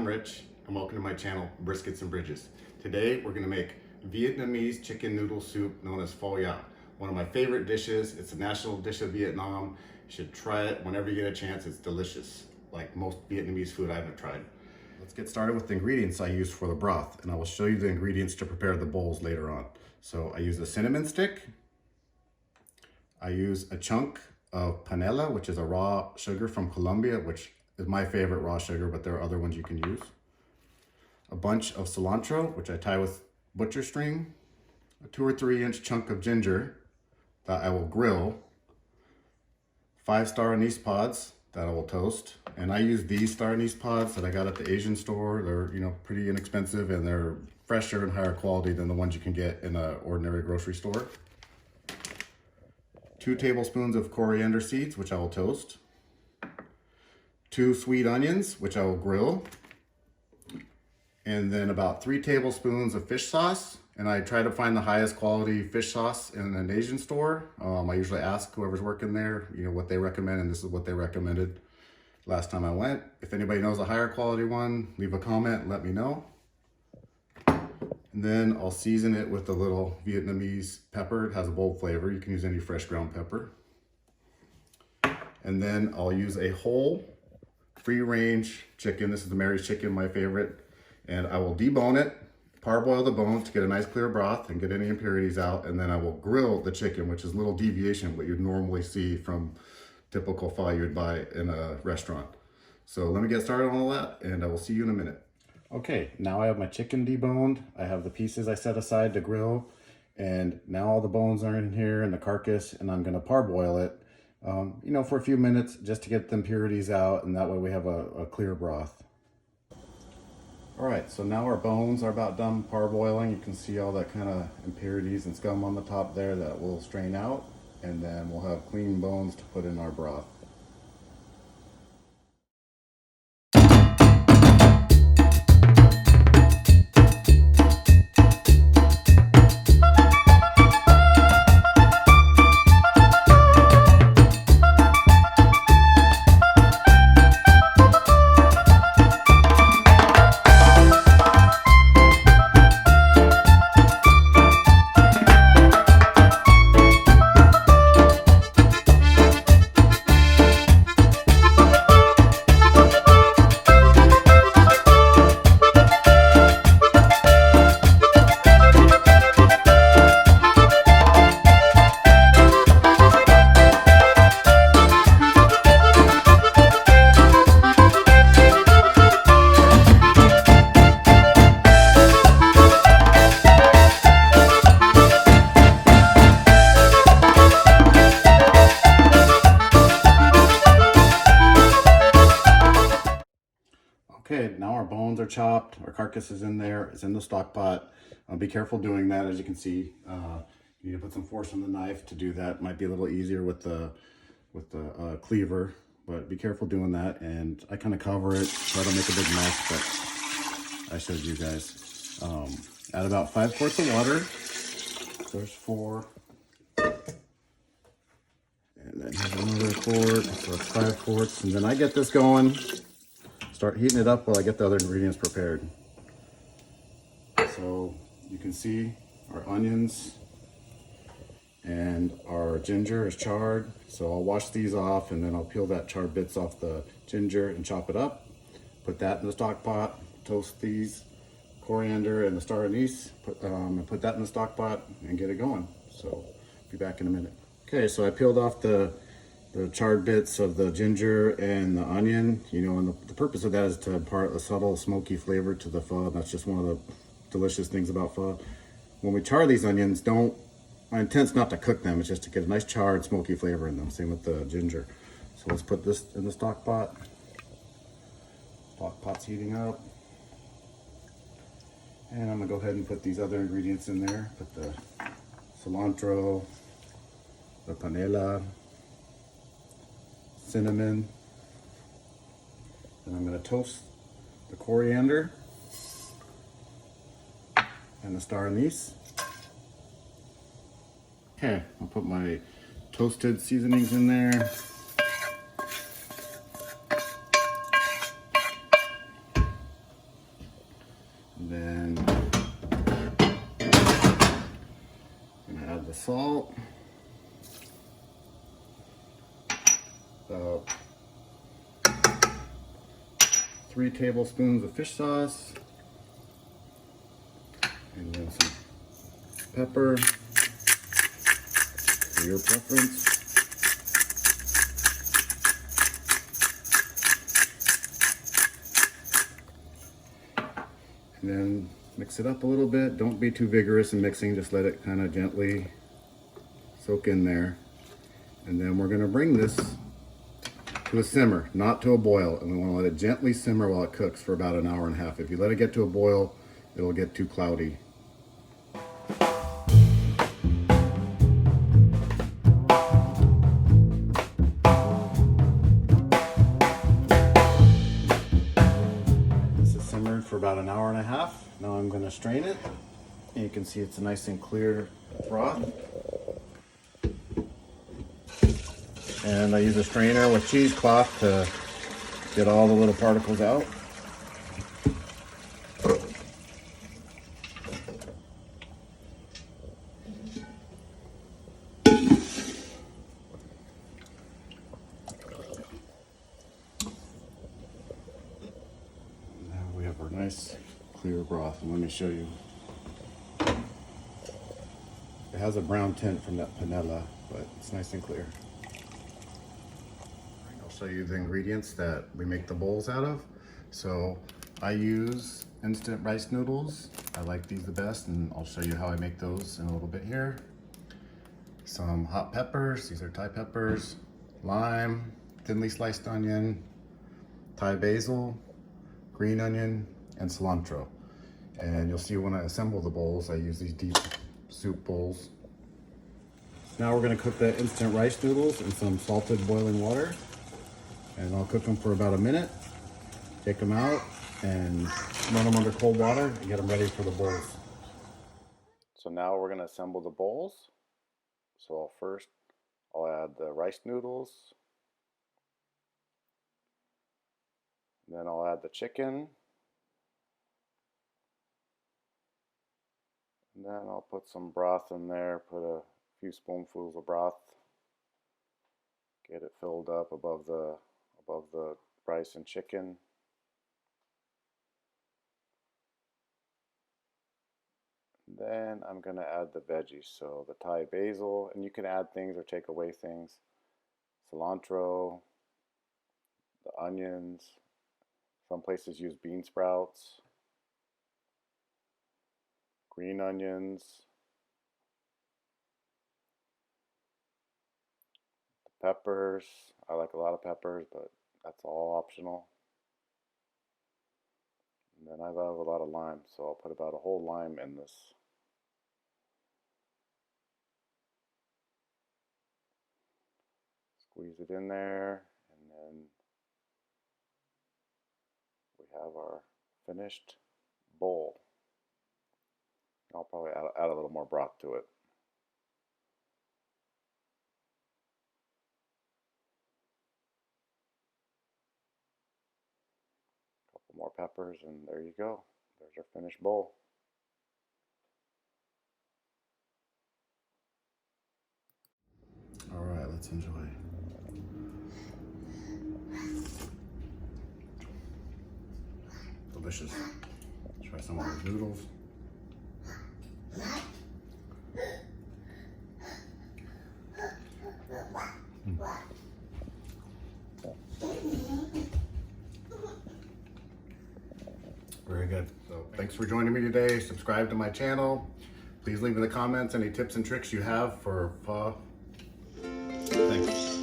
I'm Rich, and welcome to my channel, Briskets and Bridges. Today, we're gonna make Vietnamese chicken noodle soup known as Pho-licious. One of my favorite dishes. It's a national dish of Vietnam. You should try it whenever you get a chance. It's delicious, like most Vietnamese food I've tried. Let's get started with the ingredients I use for the broth, and I will show you the ingredients to prepare the bowls later on. So I use a cinnamon stick. I use a chunk of panela, which is a raw sugar from Colombia, which is my favorite raw sugar, but there are other ones you can use. A bunch of cilantro, which I tie with butcher string. A 2 or 3 inch chunk of ginger that I will grill. 5 star anise pods that I will toast. And I use these star anise pods that I got at the Asian store. They're, pretty inexpensive, and they're fresher and higher quality than the ones you can get in an ordinary grocery store. 2 tablespoons of coriander seeds, which I will toast. 2 sweet onions, which I will grill. And then about 3 tablespoons of fish sauce. And I try to find the highest quality fish sauce in an Asian store. I usually ask whoever's working there, what they recommend, and this is what they recommended last time I went. If anybody knows a higher quality one, leave a comment and let me know. And then I'll season it with a little Vietnamese pepper. It has a bold flavor. You can use any fresh ground pepper. And then I'll use a whole free-range chicken. This is the Mary's chicken, my favorite. And I will debone it, parboil the bones to get a nice clear broth and get any impurities out. And then I will grill the chicken, which is a little deviation what you'd normally see from typical pho you'd buy in a restaurant. So let me get started on all that, and I will see you in a minute. Okay, now I have my chicken deboned. I have the pieces I set aside to grill, and now all the bones are in here and the carcass, and I'm gonna parboil it, for a few minutes just to get the impurities out, and that way we have a clear broth. All right, so now our bones are about done parboiling. You can see all that kind of impurities and scum on the top there that will strain out, and then we'll have clean bones to put in our broth. Okay, now our bones are chopped, our carcass is in there, it's in the stock pot. Be careful doing that. As you can see, you need to put some force on the knife to do that. Might be a little easier with the cleaver, but be careful doing that. And I kind of cover it so I don't make a big mess, but I showed you guys. Add about 5 quarts of water. There's 4. And then here's another quart, so it's 5 quarts. And then I get this going. Start heating it up while I get the other ingredients prepared. So you can see our onions and our ginger is charred. So I'll wash these off, and then I'll peel that charred bits off the ginger and chop it up. Put that in the stock pot, toast these, coriander and the star anise, and put that in the stock pot and get it going. So be back in a minute. Okay, so I peeled off the charred bits of the ginger and the onion, and the purpose of that is to impart a subtle smoky flavor to the pho. That's just one of the delicious things about pho. When we char these onions, my intent's not to cook them, it's just to get a nice charred smoky flavor in them. Same with the ginger. So let's put this in the stock pot. Stock pot's heating up. And I'm gonna go ahead and put these other ingredients in there. Put the cilantro, the panela, cinnamon, and I'm going to toast the coriander and the star anise. Okay, I'll put my toasted seasonings in there. 3 tablespoons of fish sauce. And then some pepper for your preference. And then mix it up a little bit. Don't be too vigorous in mixing, just let it kind of gently soak in there. And then we're gonna bring this to a simmer, not to a boil. And we wanna let it gently simmer while it cooks for about an hour and a half. If you let it get to a boil, it'll get too cloudy. For about an hour and a half. Now I'm going to strain it. And you can see it's a nice and clear broth. And I use a strainer with cheesecloth to get all the little particles out. Our nice clear broth, and let me show you. It has a brown tint from that panela, but it's nice and clear. I'll show you the ingredients that we make the bowls out of. So I use instant rice noodles. I like these the best, and I'll show you how I make those in a little bit here. Some hot peppers, these are Thai peppers, lime, thinly sliced onion, Thai basil, green onion, and cilantro. And you'll see when I assemble the bowls, I use these deep soup bowls. Now we're gonna cook the instant rice noodles in some salted boiling water. And I'll cook them for about a minute, take them out, and run them under cold water and get them ready for the bowls. So now we're gonna assemble the bowls. So first, I'll add the rice noodles. Then I'll add the chicken. And then I'll put some broth in there, put a few spoonfuls of broth. Get it filled up above the rice and chicken. Then I'm going to add the veggies, so the Thai basil, and you can add things or take away things. Cilantro, the onions, some places use bean sprouts, green onions, the peppers. I like a lot of peppers, but that's all optional. And then I love a lot of lime, so I'll put about a whole lime in this. Squeeze it in there, and then we have our finished bowl. I'll probably add a little more broth to it. A couple more peppers, and there you go. There's our finished bowl. All right, let's enjoy. Delicious. Try some of those noodles. Very good. So thanks for joining me today. Subscribe to my channel. Please leave in the comments any tips and tricks you have for pho. Thanks.